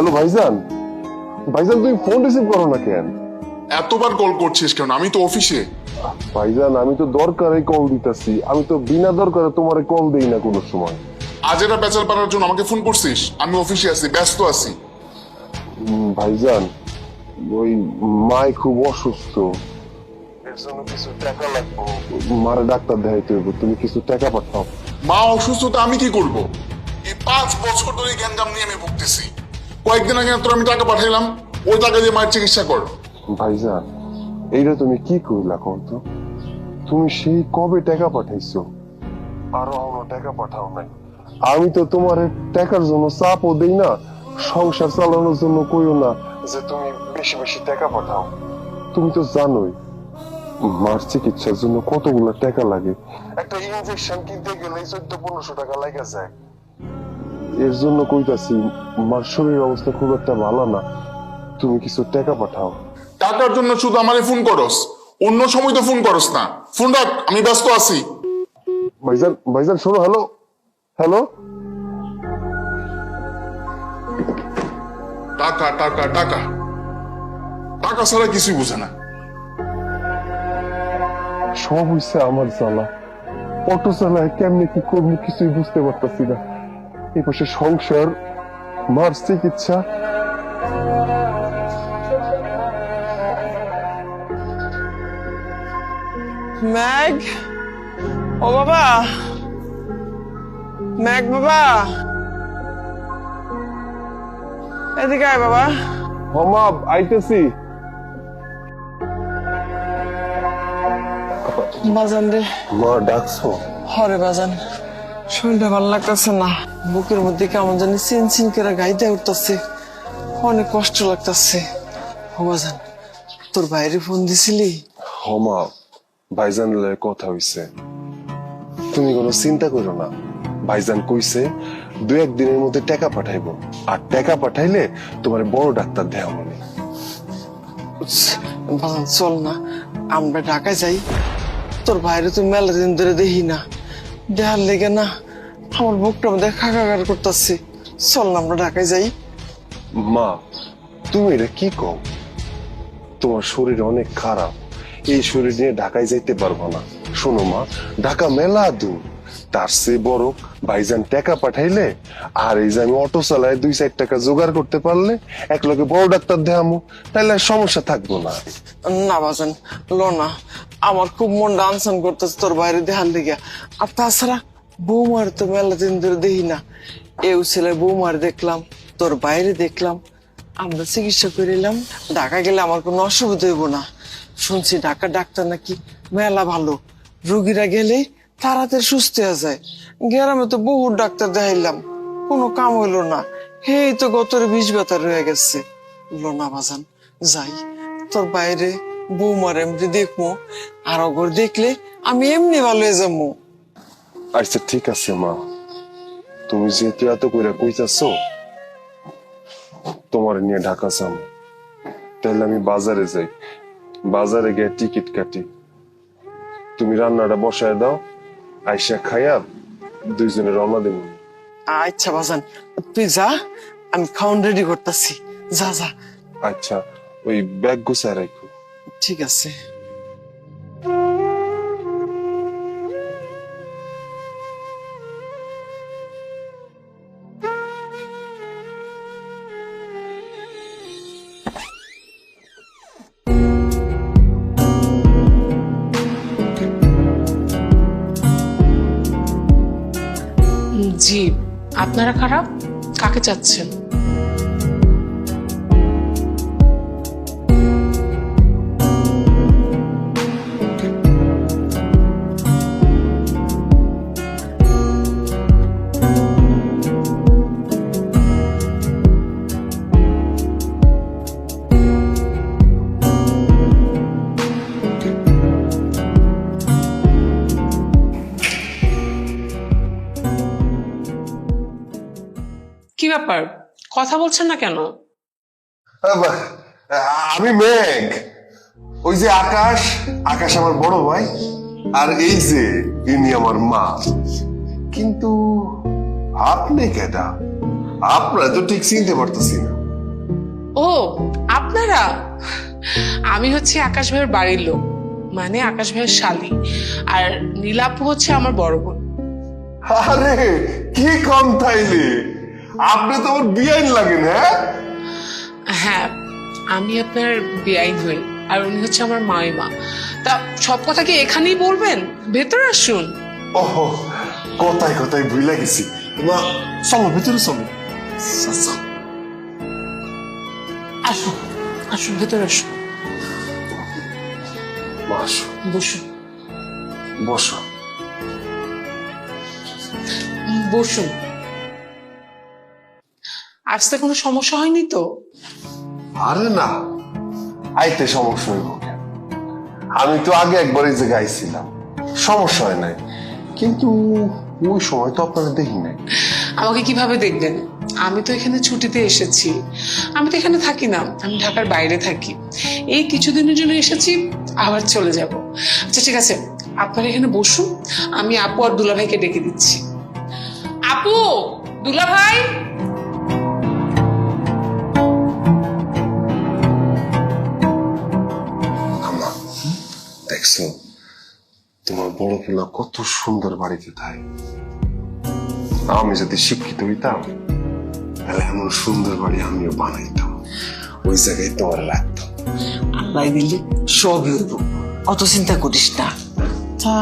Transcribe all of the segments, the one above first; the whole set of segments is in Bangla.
হ্যালো ভাইজান, ভাইজান তুমি ফোন রিসিভ করো না কেন? এতবার কল করছিস কেন? আমি তো অফিসে। ভাইজান আমি তো দরকারে কল দিতেছি, আমি তো বিনা দরকারে তোমারে কল দেই না কোনো সময়। আজ এটা পেঁচাল পাড়ার জন্য আমাকে ফোন করছিস? আমি অফিসে আছি, ব্যস্ত আছি। ভাইজান ওই মায় খুব অসুস্থ, এর জন্য কিছু টাকা লাগবে, মারে ডাক্তার দেখাইতে হইব, তুমি কিছু টাকা পাঠাও। মা অসুস্থতা আমি কি করব? এই 5 বছর ধরে গ্যাঞ্জাম নিয়ে আমি ভুগতেছি। কয়েকদিন আগে তোর আমি টাকা পাঠাইলাম, ওই টাকা দিয়ে মায়ের চিকিৎসা কর। ভাইজান এইটা তুমি কি কইলা কত? তুমি সেই কবে টাকা পাঠাইছো, আরো এখনো টাকা পাঠাও নাই। আমি তো তোমার টাকার জন্য চাপও দেই না, সংসার চালানোর জন্য কইও না যে তুমি বেশি বেশি টাকা পাঠাও। তুমি তো জানোই মার চিকিৎসার জন্য কতগুলো টাকা লাগে, একটা ইনজেকশন কিনতে গেলে 1400-1500 টাকা লাগা যায়। এর জন্য কইতাছি মার শরীর অবস্থা খুব একটা ভালো না, তুমি কিছু টাকা পাঠাও। টাকার জন্য শুধু আমারে ফোন করস, অন্য সময় তো ফোন করস না। ফোন রাখ, আমি ব্যস্ত আছি। ভাইজান ভাইজান শোনো, হ্যালো হ্যালো। টাকা টাকা টাকা টাকা ছাড়া কিছুই বুঝে না। সব হইছে আমার জ্বালা, অটো চালায় কেমনে কি করবো কিছুই বুঝতে পারতাছি না। এই পাশে সংসার, মার চিকিৎসা। ম্যাগ, ও বাবা, ম্যাগ বাবা, এদিকে আয় বাবা। মা আইতেছি। বাজান রে। মা ডাকছো? হরে বাজান, শরীরটা ভালো লাগতেছে না, বুকের মধ্যে কেমন জানি চিন চিন করে গাইতে উঠতেছে, অনেক কষ্ট লাগতেছে। ও বাজান, তোর বাইরে ফোন দিছিলি? মা ভাইজান লয়ে কথা হইছে, তুমি কোনো চিন্তা করো না। ভাইজান কইছে 2-1 দিনের মধ্যে টাকা পাঠাইবো, আর টাকা পাঠাইলে তোমার বড় ডাক্তার দেয়া মনে। বাজান চল না, আমরা ঢাকায় যাই। তোর বাইরে তো মেলা দিন ধরে দেখি না, দেখার লেগে না আমার বুকটা মধ্যে খাকার করতেছে। চল না আমরা ঢাকায় যাই। মা তুমি এটা কি কও? তোমার শরীর অনেক খারাপ, এই শরীর নিয়ে ঢাকায় যাইতে পারবো না। শোনো মা, ঢাকা মেলা দূর, তার চেয়ে বড় ভাইজান টাকা পাঠাইলে আর এই যে আমি অটো চালায় 2-4 টাকা জোগাড় করতে পারলে এক লগে বড় ডাক্তার দেখামু, তাইলে আর সমস্যা থাকবো না। না বাজান, লো না, আমার খুব মনটা আনসান করতেছে তোর বাইরে দেখার লেগে। আর তাছাড়া বৌমার তো মেলা দিন ধরে দেখি না, এও ছেলে বৌমার দেখলাম, তোর বাইরে দেখলাম, আমরা চিকিৎসা করে এলাম। ঢাকা গেলে আমার কোনো অসুবিধা হইব না। শুনছি ঢাকা ডাক্তার নাকি মেলা ভালো, রোগীরা গেলে তাড়াতাড়ি সুস্থ হয়ে যায়। গ্রামে তো বহু ডাক্তার দেখাইলাম, কোনো কাম হইলো না, এই তো গতরে 20 ব্যথা রয়ে গেছে। লোনা বাজান যাই, তোর বাইরে বৌমার এমনি দেখবো, আর অগর দেখলে আমি এমনি ভালো হয়ে যাবো। আচ্ছা ঠিক আছে মা, তুমি যেহেতু এত করে কইতাছ, তোমার নিয়ে ঢাকা যাবো, তাহলে আমি বাজারে যাই, বাজারে গিয়ে টিকিট কাটি, তুমি রান্নাটা বসায় দাও, আইসা খাইয়া 2 জনে রওনা দেব। আচ্ছা বাজান, তুই যা, আমি খাওয়ান রেডি করতেছি, যা যা। আচ্ছা ওই ব্যাগ গুছায় রাখো। ঠিক আছে। জি, আপনারা খারাপ? কাকে চাচ্ছেন? কি ব্যাপার, কথা বলছেন না কেন? আমি মেঘ, ওই যে আকাশ, আকাশ আমার বড় ভাই, আর এই যে ইনি আমার মা। কিন্তু আপনি কেডা? আপনারা তো ঠিক চিনতে পারতেছি না। ও আপনারা, আমি হচ্ছে আকাশ ভাইয়ের বাড়ির লোক, মানে আকাশ ভাইয়ের শালী, আর নীলাপু হচ্ছে আমার বড় বোন। আরে কি কম তাইলে, আপনি তো আমার বিয়াইন লাগেন। হ্যাঁ হ্যাঁ, আমি আপনার বেআইন হই, আর উনি হচ্ছে আমার মাইমা। তা সব কথা কি এখানেই বলবেন? ভেতরে আসুন। ওহো, কথায় কথায় ভুলে গেছি। মা চলো ভিতরে চলো। আসুন আসুন, ভেতরে আসুন, মা আসো, বসুন বসো। বসুন। আসতে কোনো সমস্যা হয়নি তো? আরে না, আইতে সমস্যা হইব কেন? আমি তো আগে একবার এই জায়গায় আইছিলাম, সমস্যা হয় নাই। কিন্তু ওই সময় তো আপনারা দেখি নাই। আমাকে কিভাবে দেখবেন? আমি তো এখানে ছুটিতে এসেছি। আমি তো এখানে থাকি না, আমি ঢাকার বাইরে থাকি। এই কিছুদিনের জন্য এসেছি, আবার চলে যাব। আচ্ছা ঠিক আছে, আপনারা এখানে বসুন, আমি আপু আর দুলা ভাইকে ডেকে দিচ্ছি। আপু, দুলা ভাই। আমা, দেখছো তোমার বড় পোলা কত সুন্দর বাড়িতে থাকে। আমি যদি শিক্ষিত হইতাম তাহলে এমন সুন্দর বাড়ি আমিও বানাইতাম, ওই জায়গায় তোমার লাগতাম। আল্লাহ দিলে সবই হইব, অত চিন্তা করিস না। তা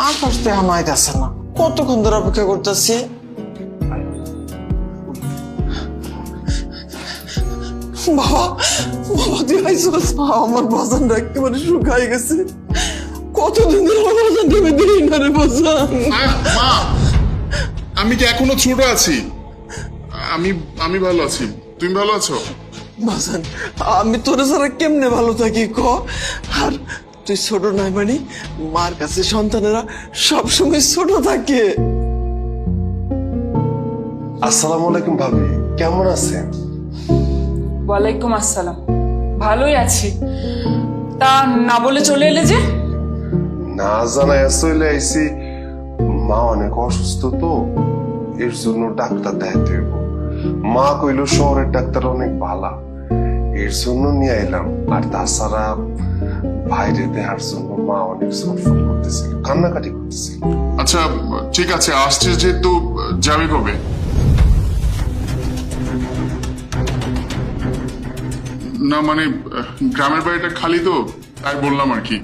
আকাশ তো এখন আইতাছে না, কতক্ষণ ধরে অপেক্ষা করতেছি। বাবা, বাবা তুই আইসস? আমার বাজানটা একেবারে শুকাই গেছে। কতদিন ধরে আমার বাজানটা আমি দিই না রে বাজান। মা, আমি কি এখনো ছোট আছি? আমি আমি ভালো আছি, তুমি ভালো আছো? বাজান, আমি তোরে ছাড়া কেমনে ভালো থাকি ক? আর তুই ছোট নাই মানে মার কাছে সন্তানেরা সবসময় ছোট থাকে। আসসালামু আলাইকুম ভাবি, কেমন আছেন? ওয়ালাইকুম আসসালাম, ভালোই আছি। তা না বলে চলে এলে যে? না জানাই চলে আইছি, মা অনেক অসুস্থ তো, এর জন্য ডাক্তার দেখাতে হইব। মা কইল শহরের ডাক্তার অনেক ভালো, এর জন্য নিয়ে আইলাম। আর তাছাড়া বাইরে দেখার জন্য মা অনেক ছটফট করতেছিল, কান্নাকাটি করতেছিল। আচ্ছা ঠিক আছে, আসছে যেহেতু যাবি কবে? না মানে গ্রামের বাড়িটা খালি তো, তাই বললাম আর কি।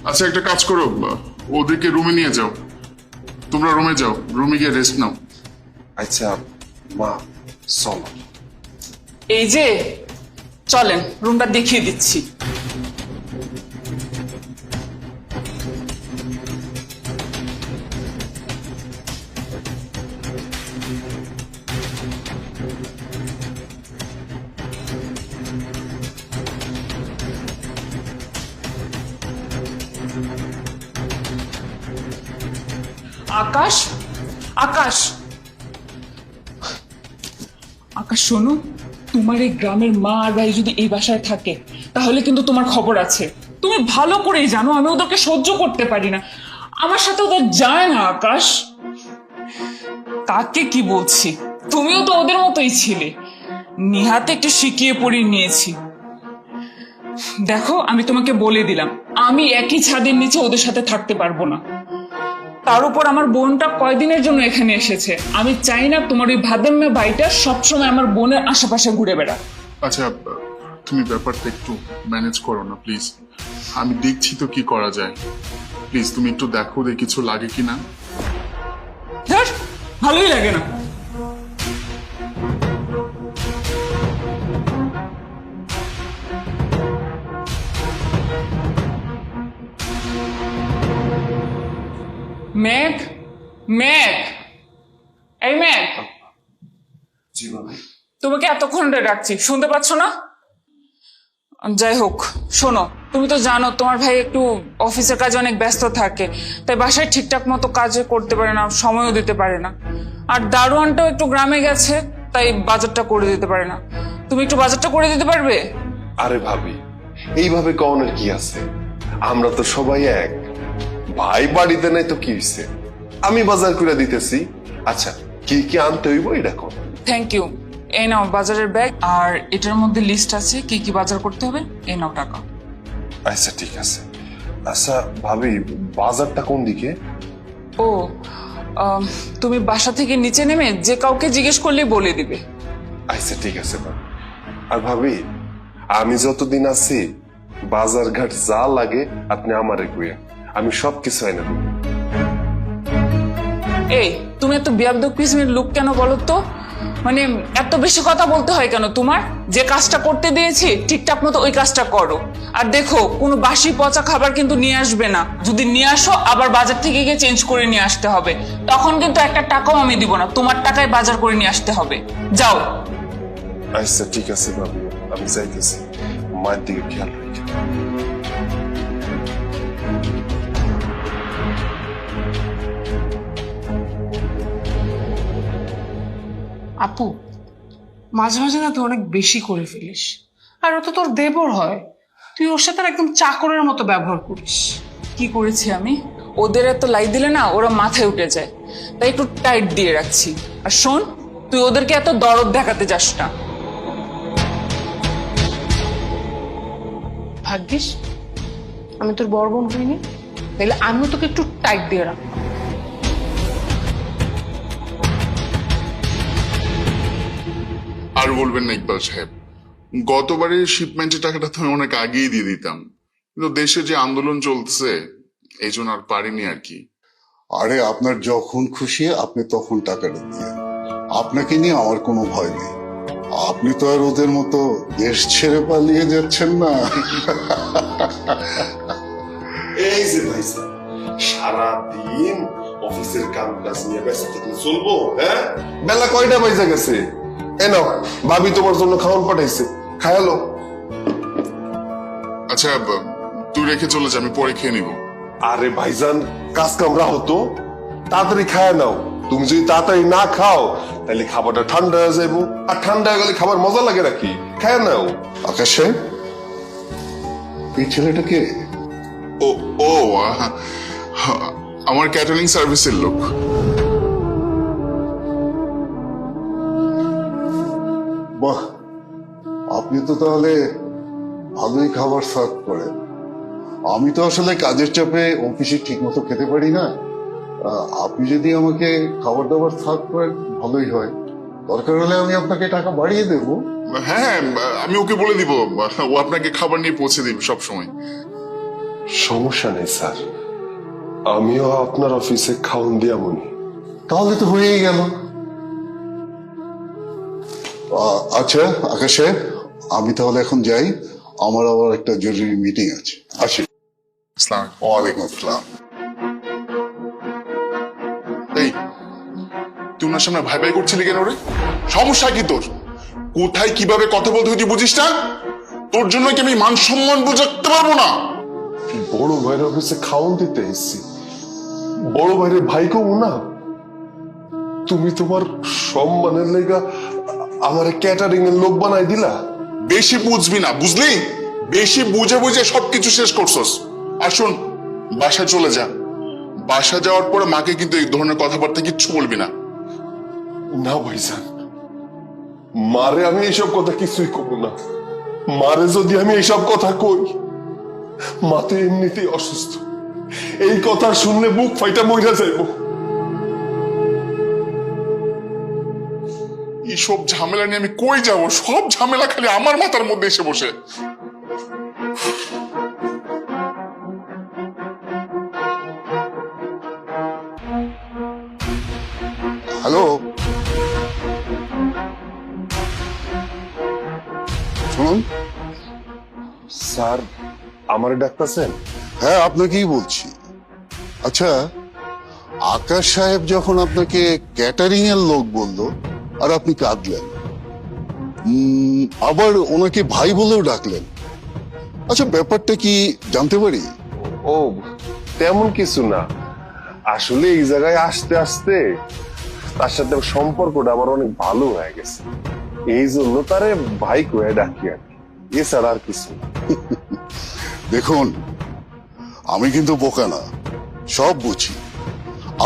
আচ্ছা একটা কাজ করো, ওদেরকে রুমে নিয়ে যাও। তোমরা রুমে যাও, রুমে গিয়ে রেস্ট নাও। আচ্ছা মা চলো। এই যে চলেন, রুমটা দেখিয়ে দিচ্ছি। আকাশ, আকাশ, আকাশ শোনো, তোমার এই গ্রামের মা আর ভাই যদি এই বাসায় থাকে তাহলে কিন্তু তোমার খবর আছে। তুমি ভালো করেই জানো আমি ওদেরকে সহ্য করতে পারি না, আমার সাথে ওদের যায় না। আকাশ, কাকে কি বলছি, তুমিও তো ওদের মতোই ছিলে। নিহাতে একটু শিখিয়ে পড়িয়ে নিয়েছি। দেখো আমি তোমাকে বলে দিলাম, আমি একই ছাদের নিচে ওদের সাথে থাকতে পারবো না। তার উপর আমার বোনটা কয়দিনের জন্য এখানে এসেছে, আমি চাই না তোমার ওই ভাদেম্মা ভাইটা সবসময় আমার বোনের আশেপাশে ঘুরে বেড়া। আচ্ছা তুমি ব্যাপারটা একটু ম্যানেজ করো না প্লিজ, আমি দেখছি তো কি করা যায়। প্লিজ তুমি একটু দেখো যে কিছু লাগে কিনা। ধর, ভালোই লাগে না। মেঘ, মেঘ, এই মেঘ, তোমাকে এতক্ষণ ধরে ডাকছি, শুনতে পাচ্ছ না? যাই হোক শোনো, তুমি তো জানো তোমার ভাই একটু অফিসের কাজে অনেক ব্যস্ত থাকে, তাই বাসায় ঠিকঠাক মতো কাজ করতে পারে না, সময়ও দিতে পারে না। আর দারোয়ানটাও একটু গ্রামে গেছে, তাই বাজারটা করে দিতে পারে না। তুমি একটু বাজারটা করে দিতে পারবে? আরে ভাবি, এইভাবে কওনের কি আছে? আমরা তো সবাই এক ভাই, বাড়িতে নাই তো কি হইছে, আমি বাজার করে দিতেছি। আচ্ছা কি কি আনতে হইব এটা কর। থ্যাংক ইউ, এই নাও বাজারের ব্যাগ, আর এটার মধ্যে লিস্ট আছে কি কি বাজার করতে হবে। এই নাও টাকা। আচ্ছা ঠিক আছে। আচ্ছা ভাবি, বাজারটা কোন দিকে? ও তুমি বাসা থেকে নিচে নেমে যে কাউকে জিজ্ঞেস করলেই বলে দিবে। আচ্ছা ঠিক আছে ভাবি। আর ভাবি, আমি যতদিন আছি বাজার ঘাট যা লাগে আপনি আমারে কইয়া, আমি সবকিছু আইনা দেব। এই তুমি এত বিয়াদব কিসমের লোক কেন বলো তো? মানে এত বেশি কথা বলতে হয় কেন তোমার? যে কাজটা করতে দিয়েছি ঠিকঠাক মতো ওই কাজটা করো। আর দেখো, কোনো বাসি পচা খাবার কিন্তু নিয়ে আসবে না। যদি নিয়ে আসো আবার বাজার থেকে গিয়ে চেঞ্জ করে নিয়ে আসতে হবে। তখন কিন্তু একটা টাকাও আমি দিব না, তোমার টাকায় বাজার করে নিয়ে আসতে হবে। যাও। আচ্ছা ঠিক আছে ভাবি, আমি যাইতেছি। মায়ের দিকে খেয়াল রাখি। আপু, মাঝে মাঝে না তুই অনেক বেশি করে ফেলিস। আর ও তো তোর দেবর হয়, তুই ওর সাথে আর একদম চাকরের মতো ব্যবহার করিস। কি করেছি আমি? ওদের এত লাই দিলে না ওরা মাথায় উঠে যায়, তাই একটু টাইট দিয়ে রাখছি। আর শোন, তুই ওদেরকে এত দরদ দেখাতে যাস না। ভাগ্যিস আমি তোর বড় বোন হইনি, তাইলে আমিও তোকে একটু টাইট দিয়ে রাখ। আর বলবেন না ইকবাল সাহেব, গতবারের শিপমেন্টের টাকাটা তো আমি অনেক আগেই দিয়ে দিতাম, কিন্তু দেশে যে আন্দোলন চলছে এই জন্য আর পারিনি আর কি। আরে আপনার যখন খুশি আপনি তখন টাকাটা দিয়ে, আপনাকে নিয়ে আমার কোনো ভয় নেই। আপনি তো আর ওদের মতো দেশ ছেড়ে পালিয়ে যাচ্ছেন না। এই যে ভাই স্যার, সারাদিন অফিসের কাম কাজ নিয়ে ব্যস্ত থাকলে চলবো? হ্যাঁ, বেলা কয়টা বাজে গেছে? এ নাও, ভাবি তোমার জন্য খাওয়ান পাঠাইছে, খায়ালো। আচ্ছা তুই রেখে চলে যা, আমি পরে খেয়ে নিবো। আরে ভাইজান, কাজ কামরা হতো, তাড়াতাড়ি খায় নাও। তুমি যদি তাড়াতাড়ি না খাও তাহলে খাবারটা ঠান্ডা হয়ে যাবো, আর ঠান্ডা হয়ে গেলে খাবার মজা লাগে নাকি? খায় নাও। আকাশ সাহেব, এই ছেলেটাকে ও ও আমার ক্যাটারিং সার্ভিসের লোক। বাহ, আপনি তো তাহলে ভালোই খাবার সার্ভ করেন। আমি তো আসলে কাজের চাপে অফিসে ঠিক মতো খেতে পারি না। আপনি যদি আমাকে খাবার দাবার সার্ভ করেন ভালোই হয়। দরকার হলে আমি আপনাকে টাকা বাড়িয়ে দেবো। হ্যাঁ, আমি ওকে বলে দিব, ও আপনাকে খাবার নিয়ে পৌঁছে দিবে সব সময়। সমস্যা নেই স্যার, আমিও আপনার অফিসে খাওন দিয়া মনি। তাহলে তো হয়েই গেল। আচ্ছা আকাশ সাহেব, আমি তাহলে এখন যাই, আমার আবার একটা জরুরি মিটিং আছে। আসি। আসসালাম। ওয়ালাইকুম আসসালাম। এই তুই ওনার সামনে ভাই ভাই করছিলি কেন রে? সমস্যা কি তোর? কোথায় কিভাবে কথা বলতে হয় তুই বুঝিস না? তোর জন্য কি আমি মান সম্মান বুঝাতে পারবো না? বড় ভাইয়ের অফিসে খাওন দিতে এসছি, বড় ভাইয়ের ভাই কমু না। তুমি তোমার সম্মানের লেগা আমার ক্যাটারিং এর লোক বানাই দিলা। বেশি বুঝবি না, বুঝলি? বেশি বুঝে বুঝে সবকিছু শেষ করছস। আর শোন, বাসায় চলে যা। বাসা যাওয়ার পরে মাকে কিন্তু এই ধরনের কথাবার্তা কিচ্ছু বলবি না। না ভাইজান, মারে আমি এইসব কথা কিছুই কব না। মারে যদি আমি এইসব কথা কই, মা তো এমনিতেই অসুস্থ, এই কথা শুনলে বুক ফাইটা মইরা যাইব। এইসব ঝামেলা নিয়ে আমি কই যাব? সব ঝামেলা খালি আমার মাথার মধ্যে এসে বসে। হ্যালো, শুনুন। স্যার, আমারে ডাকতেছেন? হ্যাঁ, আপনাকেই বলছি। আচ্ছা, আকাশ সাহেব যখন আপনাকে ক্যাটারিং এর লোক বলল আর আপনি কাঁদলেন, আবার ওনাকে ভাই বলেও ডাকলেন, আচ্ছা ব্যাপারটা কি জানতে পারি? ও তেমন কিছু না, আসলে এই জায়গায় আসতে আসতে তার সাথে সম্পর্কটা আমার অনেক ভালো হয়ে গেছে, এই জন্য তারে ভাই কয়ে ডাকি আর কি, এছাড়া আর কিছু না। দেখুন, আমি কিন্তু বোকা না, সব বুঝি।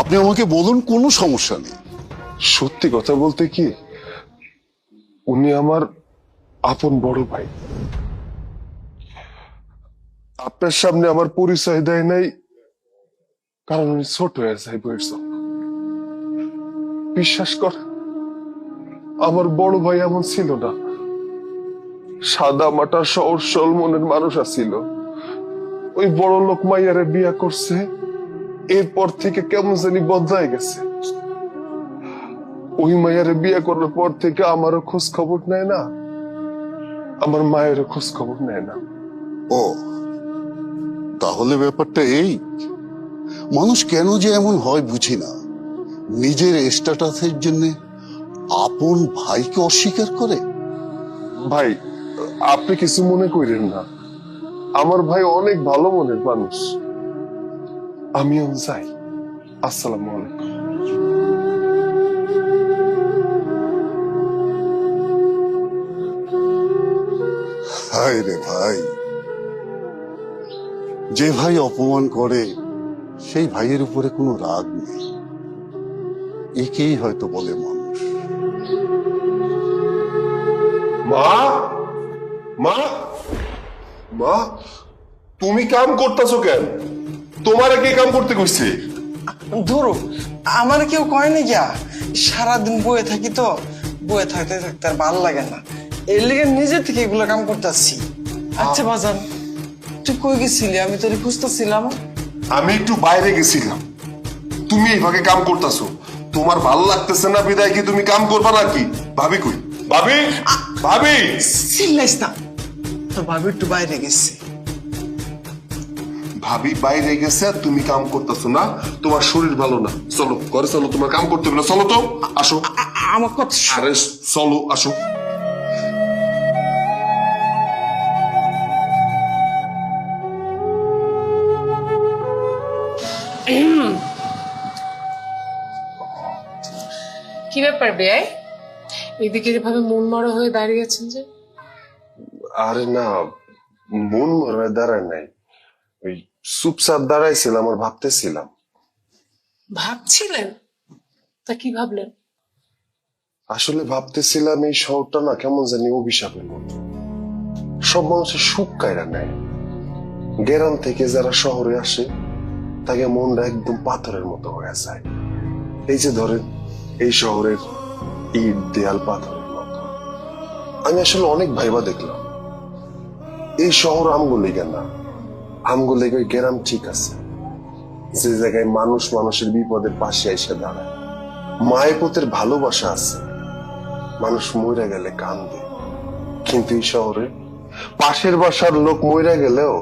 আপনি আমাকে বলুন, কোনো সমস্যা নেই। সত্যি কথা বলতে কি, উনি আমার আপন বড় ভাই। আপনার সামনে আমার পরিচয় দেয় নাই, কারণ উনি ছোট হয়ে যায় বয়স। বিশ্বাস কর, আমার বড় ভাই এমন ছিল না। সাদা মাটা সহজ সরল মনের মানুষ আছিল। ওই বড় লোক মাইয়ারে বিয়া করছে, এরপর থেকে কেমন জানি বদলায় গেছে। ওই মাইয়ারে বিয়া করার পর থেকে আমারও খোঁজ খবর নেয় না, আমার মায়েরও খোঁজ খবর নেয় না। ও, তাহলে ব্যাপারটা এই, মানুষ কেন যে এমন হয় বুঝি না। নিজের স্ট্যাটাসের জন্য আপন ভাইকে অস্বীকার করে। ভাই, আপনি কিছু মনে করেন না, আমার ভাই অনেক ভালো মনের মানুষ। আমিও যাই। আসসালামু আলাইকুম। হায় রে ভাই, যে ভাই অপমান করে সেই ভাইয়ের উপরে কোনো রাগ নেই, একেই হয়তো বলে মানুষ। মা, মা, মা, তুমি কাম করতেছো কেন? তোমারে কে কাম করতে কইছে? ধরো, আমার কেউ কয় না গিয়া, সারাদিন বয়ে থাকি তো, বয়ে থাকতে থাকতে আর ভালো লাগে না, এর লিগে নিজে থেকে এগুলো কাম করতেছি। আচ্ছা বাজান, তুই কই গেছিলি? আমি তোরে খুঁজতেছিলাম। আমি একটু বাইরে গেছিলাম, তুমি এই ভাগে কাম করতেছো। তোমার ভালো লাগতেছে না বিদায় কি তুমি কাম করবা নাকি? ভাবি কই? ভাবি, ভাবি। চিল্লাইস না, তো ভাবি একটু বাইরে গেছে। ভাবি বাইরে গেছে আর তুমি কাম করতেছো না, তোমার শরীর ভালো না। চলো ঘরে চলো, তোমার কাম করতে হবে না। চলো তো, আসো। আমার কথা শোন। আরে চলো, আসো। কি ব্যাপার বেয়াই, এদিকে যেভাবে মন মরা হয়ে দাঁড়িয়ে আছেন যে? আরে না, মন মরায় দাঁড়ায় নাই, ওই চুপচাপ দাঁড়াইছিলাম আর ভাবতেছিলাম। ভাবছিলেন? তা কি ভাবলেন? আসলে ভাবতেছিলাম এই শহরটা না কেমন জানি অভিশাপের মতো, সব মানুষের সুখ কায়রা নেয়। গ্রাম থেকে যারা শহরে আসে তাকে মনটা একদম পাথরের মতো হয়ে যায়। এই যে ধরেন, এই শহরের ইট দেয়াল পাথরের মতো। আমি আসলে অনেক ভাইবা দেখলাম, এই শহর আমগো লেগে না, আমগো লেগে ওই গ্রাম ঠিক আছে, যে জায়গায় মানুষ মানুষের বিপদের পাশে এসে দাঁড়ায়, মায়ের পুতের ভালোবাসা আছে। মানুষ মরে গেলে কান্দে, কিন্তু এই শহরে পাশের বাসার লোক মরে গেলেও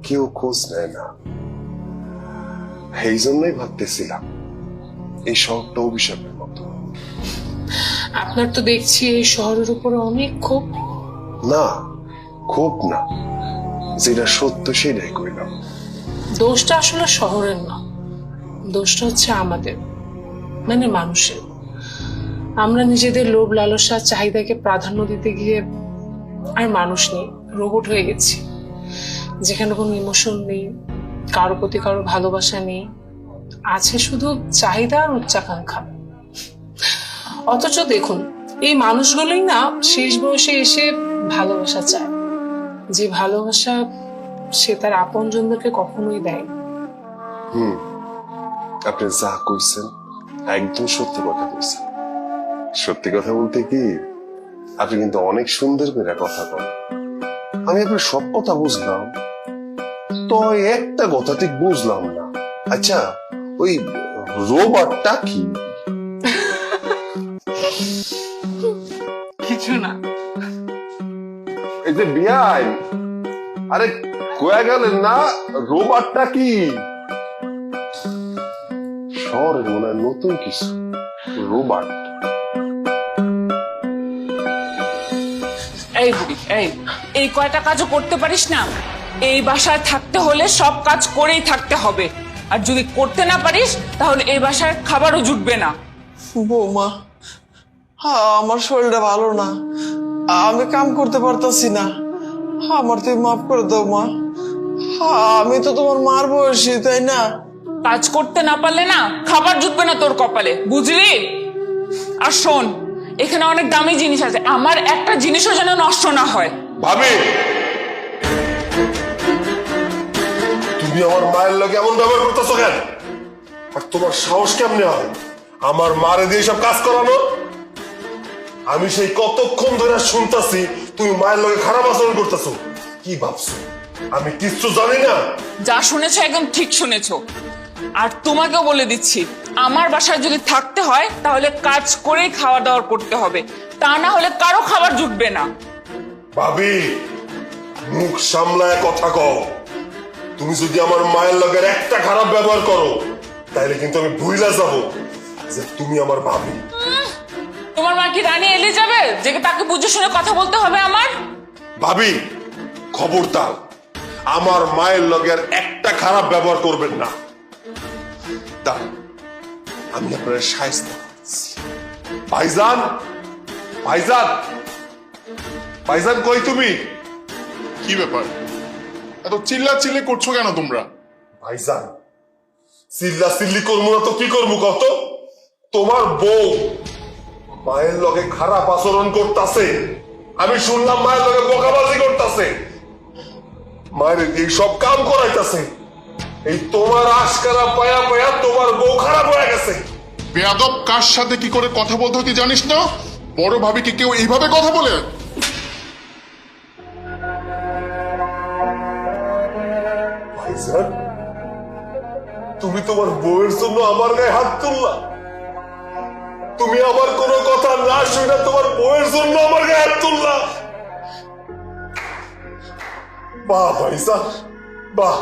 কেউ খোঁজ নেয় না। এই জন্যই ভাবতেছিলাম এই শহরটা অভিশাপের মতো। আপনার তো দেখছি এই শহরের উপরে অনেক ক্ষোভ। না, খুব না, যেটা সত্য সেটাই কইলাম। দোষটা আসলে শহরের না, দোষটা হচ্ছে আমাদের, মানে মানুষের। আমরা নিজেদের লোভ লালসা চাহিদাকে প্রাধান্য দিতে গিয়ে আর মানুষ নেই, রোবট হয়ে গেছি, যেখানে কোনো ইমোশন নেই, কারো প্রতি কারো ভালোবাসা নেই, আছে শুধু চাহিদা আর উচ্চাকাঙ্ক্ষা। অথচ দেখুন, এই মানুষগুলোই না শেষ বয়সে এসে ভালোবাসা চায়, যে ভালোবাসা সে তার আপনজনদেরকে কখনোই দেয় না। আপনি যা কইছেন একদম সত্যি কথা কইছেন। সত্যি কথা বলতে কি, আপনি কিন্তু অনেক সুন্দর করে কথা বলেন। আমি আপনার সব কথা বুঝলাম, তো একটা কথা ঠিক বুঝলাম না। আচ্ছা, ওই রোবটটা কি? কিছু না। এই যে বিয়াই, আরে কয়া গেলেন না, রোবটটা কি? শহরে মনে হয় নতুন কিছু, রোবট। এই বুড়ি, এই কয়টা কাজও করতে পারিস না? এই বাসায় থাকতে হলে সব কাজ করেই থাকতে হবে, আর যদি করতে না পারিস তাহলে এই বাসায় খাবারও জুটবে না। বৌমা, আমার শরীরটা ভালো না, আমি কাম করতে পারতাছি না, আমার তুই মাফ করে দাও মা। আমি তো তোমার মার বয়সী, তাই না? কাজ করতে না পারলে না খাবার জুটবে না তোর কপালে, বুঝলি? আর শোন, এখানে অনেক দামি জিনিস আছে, আমার একটা জিনিসও যেন নষ্ট না হয়। ভাবি, তুমি আমার মায়ের লগে এমন ব্যবহার করতেছো কেন? আর তোমার সাহস কেমনে হয় আমার মারে দিয়ে সব কাজ করানো? আমি সেই কতক্ষণ ধরে শুনতাছি তুমি মায়ের লগে খারাপ আচরণ করতেছো। কি ভাবছো আমি কিচ্ছু জানি না? যা শুনেছো একদম ঠিক শুনেছো। আর তোমাকেও বলে দিচ্ছি, আমার বাসায় যদি থাকতে হয় তাহলে কাজ করেই খাওয়া দাওয়া করতে হবে, তা না হলে কারো খাবার জুটবে না। ভাবি, মুখ সামলায় কথা কও। তুমি যদি আমার মায়ের লগের একটা খারাপ ব্যবহার করো তাহলে কিন্তু আমি ভুইলা যাব যে তুমি আমার ভাবি। তোমার মা কি রানী এলিজাবেথ যে তাকে বুঝে শুনে কথা বলতে হবে আমার? ভাবি, খবরদার আমার মায়ের লগের একটা খারাপ ব্যবহার করবেন না। দাঁড়ান, আমি আপনার শায়েস্তা করছি। ভাইজান, ভাইজান, ভাইজান কই তুমি? কি ব্যাপার, এত চিল্লা চিল্লি করছো কেন তোমরা? ভাইজান, চিল্লা চিল্লি করবো না তো কি করবো কত? তোমার বউ মায়ের লগে খারাপ আচরণ করতেছে। আমি শুনলাম মায়ের লগে বোকাবাজি করতেছে, মায়ের এই সব কাম করাইতেছে। এই তোমার আশকারা পায়া পায়া তোমার বউ খারাপ হয়ে গেছে। বেয়াদব কার সাথে কি করে কথা বলতে হয় তুই জানিস না? বড় ভাবি কি কেউ এইভাবে কথা বলে? ভাইজান, তুমি তোমার বউয়ের জন্য আমার গায়ে হাত তুললা? তুমি আমার কোনো কথা না শুনে তোমার বউয়ের জন্য আমার গায়ে হাত তুললা? বাহ ভাইজান, বাহ।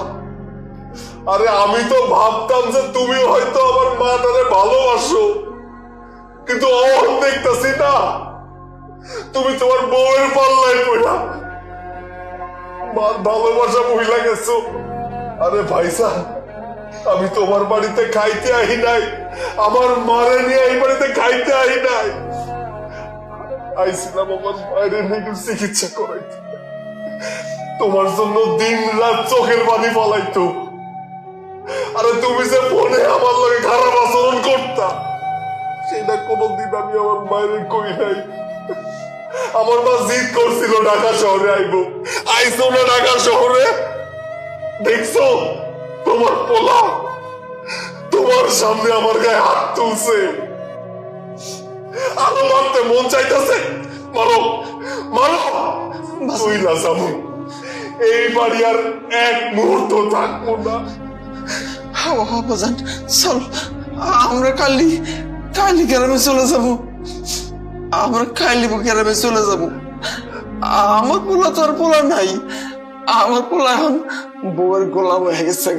আরে আমি তো ভাবতাম যে তুমি হয়তো আমার মাটারে ভালোবাসো, কিন্তু অহন দেখতেছি না তুমি তোমার বউয়ের পাল্লায় পড়া মার ভালোবাসা ভুইলা গেছো। আরে ভাইজান, আমি তোমার বাড়িতে খাইতে আহি নাই, আমার মারে নিয়ে এই বাড়িতে খাইতে আহি নাই। আইছিলাম আমার মায়ের একটু চিকিৎসা করাইতে। তোমার জন্য দিন রাত চোখের পানি ফলাইতো। আরে তুমি যে ফোনে আমার লগে খারাপ আচরণ করতা সেটা কোনোদিন আমি আমার মায়ের কই নাই। আমার মা জিদ করছিল ঢাকা শহরে আইবো, আইসো না ঢাকা শহরে? দেখছো তোমার পোলা তোমার সামনে আমার গায়ে হাত তুলছে। আরো মারতে মন চাইতেছে, মারো মারো। তুইলা যাবো, এই বাড়ি আর এক মুহূর্ত থাকবো না। বাজান চল, আমরা কালি গ্রামে চলে যাব। আমরা কালি গ্রামে চলে যাব। আমার পোলা তো আর পোলা নাই, আমার পোলা এখন বউয়ের গোলাম হয়ে গেছে।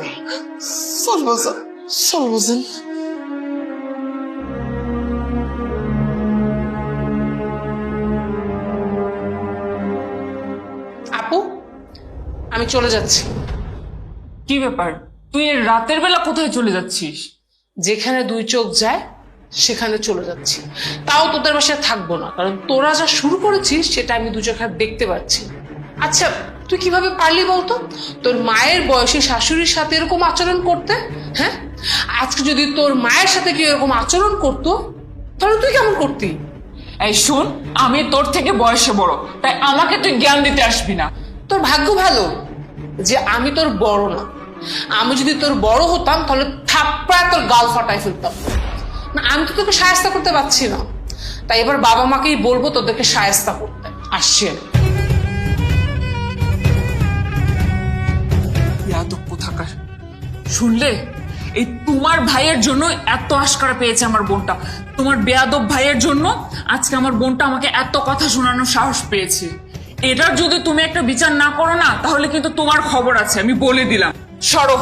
চল বাজান, চল বাজান। আপু, আমি চলে যাচ্ছি। কি ব্যাপার, তুই এই রাতের বেলা কোথায় চলে যাচ্ছিস? যেখানে দুই চোখ যায় সেখানে চলে যাচ্ছি। তাও তোদের বাসায় থাকবো না, কারণ তোরা যা শুরু করেছিস সেটা আমি দু চোখে দেখতে পাচ্ছি। আচ্ছা, তুই কিভাবে পারলি বলতো তোর মায়ের বয়সী শাশুড়ির সাথে এরকম আচরণ করতে? হ্যাঁ, আজকে যদি তোর মায়ের সাথে কেউ এরকম আচরণ করতো তাহলে তুই কেমন করতি? এই শোন, আমি তোর থেকে বয়সে বড়, তাই আমাকে তুই জ্ঞান দিতে আসবি না। তোর ভাগ্য ভালো যে আমি তোর বড় না। আমি যদি তোর বড় হতাম তাহলে থাপ্পড়ায় তোর গাল ফাটাই ফেলতাম না। আমি তো তোকে শায়েস্তা করতে পারছি না, তাই এবার বাবা মাকেই বলবো তোদেরকে শায়েস্তা করতে। আসছে ইয়াদব কোথাকার। শুনলে, এই তোমার ভাইয়ের জন্য এত আশকারা পেয়েছে আমার বোনটা। তোমার বেয়াদব ভাইয়ের জন্য আজকে আমার বোনটা আমাকে এত কথা শোনানোর সাহস পেয়েছে। এটার যদি তুমি একটা বিচার না করো না তাহলে কিন্তু তোমার খবর আছে, আমি বলে দিলাম। সরো।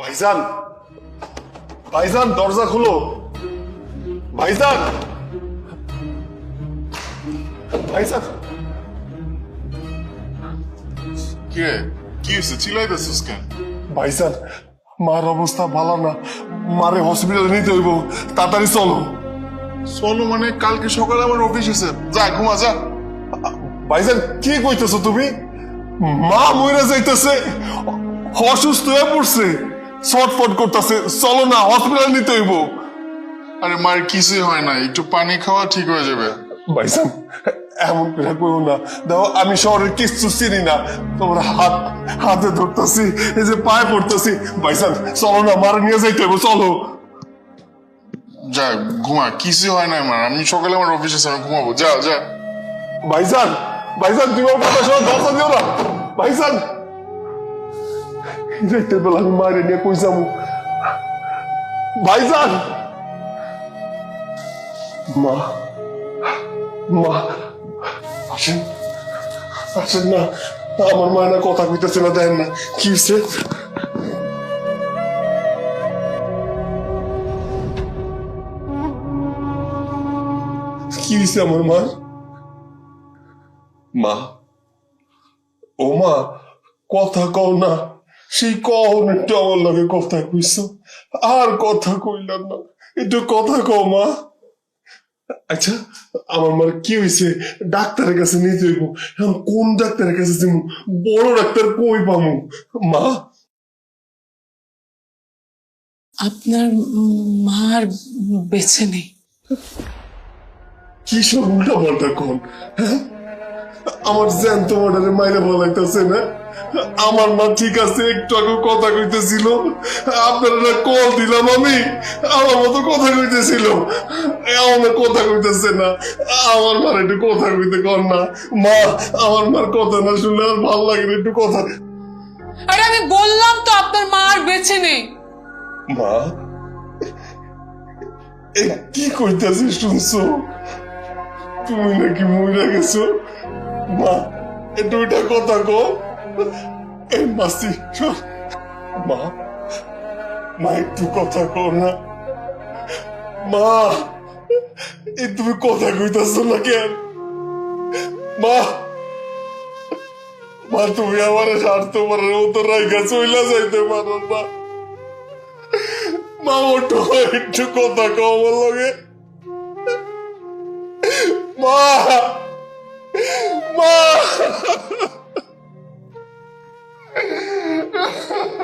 ভাইজান, ভাইজান দরজা খুলো। ভাইজান, ভাইজান। কি রে, কি হয়েছে? চিল্লাইতেছিস কেন? ভাইজান, মার অবস্থা ভালো না, মারে হসপিটালে নিতে হইব, তাড়াতাড়ি চলো। চলো মানে? কালকে সকালে আমার অফিস আছে, যা ঘুমা যা। ভাইজান কি কইতেছো তুমি? মা মইরা যাইতেছে, অসুস্থ হয়ে পড়ছে, ছটফট করতেছে, চলো না হসপিটাল নিতে হইব। আরে মায়ের কিছুই হয় না, একটু পানি খাওয়া ঠিক হয়ে যাবে। ভাইজান এমন করে করো না, দেখো আমি শহরের কিছু চিনি না, তোমার হাতে ধরতেছি, এই যে পায়ে পড়তেছি। ভাইজান চলো না, মারা নিয়ে যাইতে হইব, চলো। যা ঘুমা, কিছু হয় না আমার, আমি সকালে আমার অফিসে আমি ঘুমাবো। যা যা। ভাইজান ভাইজান তুমি আমার কথা শোনো, দরজা দিও না ভাইজান। রাতের বেলা আমি মায়ের নিয়ে কই যাবো ভাইজান? মা মা আসেন, আসেন না, আমার মা না কথা কইতেছে না, দেন না কি হয়েছে? কি হয়েছে আমার মা? মা, ও মা, কথা কও না, সেই কখন একটু আমার লগে কথা কইছ, আর কথা কইলাম না, একটু কথা কও মা। আচ্ছা আমার মার কি হয়েছে? ডাক্তারের কাছে নিতে হইব, এখন কোন ডাক্তারের কাছে যাবো? বড় ডাক্তার কই পামু মা? আপনার মার বেঁচে নেই। কি সব উল্টা পাল্টা কোন? হ্যাঁ, আমার জ্যান্ত মর্ডারে মাইরে বলাইতেছে না? আমার মা ঠিক আছে, একটু আগে কথা কইতেছিল, আপনারা কল দিলাম আমি, আমার মতো কথা কইতেছিল, আমার কথা কইতেছে না। আমার মার একটু কথা কইতে কর না মা, আমার মার কথা না শুনলে আর ভালো লাগে না, একটু কথা। আরে আমি বললাম তো আপনার মা আর বেঁচে নেই। মা এ কি কইতেছে শুনছো? তুমি নাকি মরে গেছো? মা এ দুইটা কথা কো। এই মাসি শোন, মা মা একটু কথা কো না মা। এ তুমি কথা কইতেছো না কেন মা? মা তুমি আমার স্বার্থ পারার মতো রাইগা চইলা যাইতে পারো না মা। ওঠো, একটু কথা কও আমার লগে মা। মা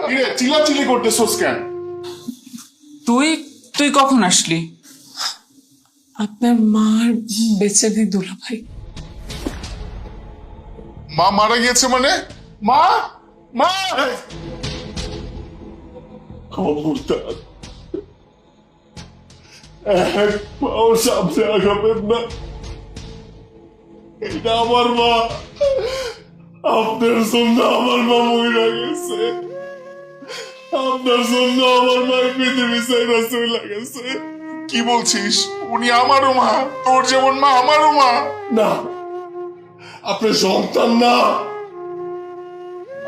কিরে চিল্লাচিল্লি করতেছস কেন? তুই তুই কখন আসলি? আপনার মার বেঁচে নেই দুলা ভাই। মা মারা গিয়েছে মানে? মা মা খবরদার এক পাও সামনে আগাবেন না, এটা আমার মা, আপনার জন্য আমার মা মইরা গেছে, আপনার জন্য আমার মা পৃথিবী ছেড়ে চলে গেছে। কি বলছিস? উনি আমারও মা, তোর যেমন মা আমারও মা। না, আপনার সন্তান না,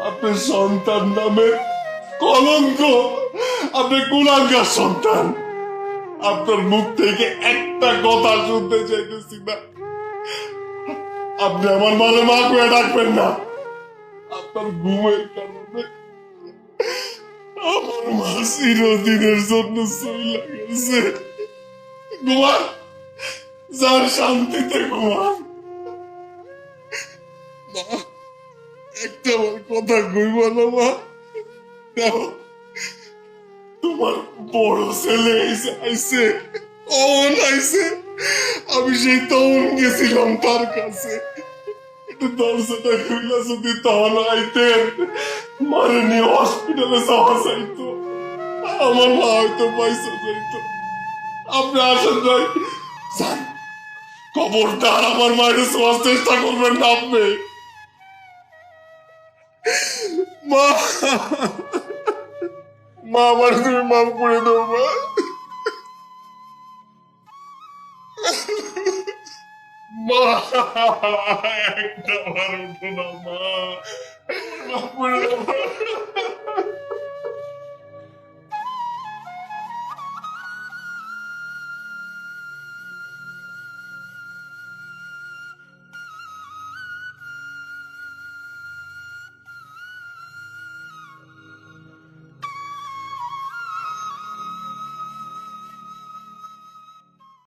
আপনার সন্তান নামে কলঙ্ক, আপনি কুলাঙ্গার সন্তান। আপনার মুখ থেকে একটা কথা শুনতে চাইতেছি না। আপনি আমার মারে মা করে ডাকবেন না, আপনার ঘুমের কারণে আমার মা চিরদিনের জন্য চইলা গেছে। ঘুমান, যার শান্তিতে ঘুমান। মা একটা আমার কথা কইব না মা? দেখো তোমার বড় ছেলে আইছে, অন আইছে, আমি সেই তখন গেছিলাম তার কাছে, একটু দরজাটা খুইলা যদি তখন আইতেন, মারে নিয়ে হসপিটালে যাওয়া যাইতো, আমার মা হয়তো পয়সা যাইতো। আপনি আসেন নাই, যান, খবরদার আমার মায়ের শোয়ার চেষ্টা করবেন না আপনি। মা মা আমার তুমি মাফ করে দাও মা। মা একটা বার উঠো না মা।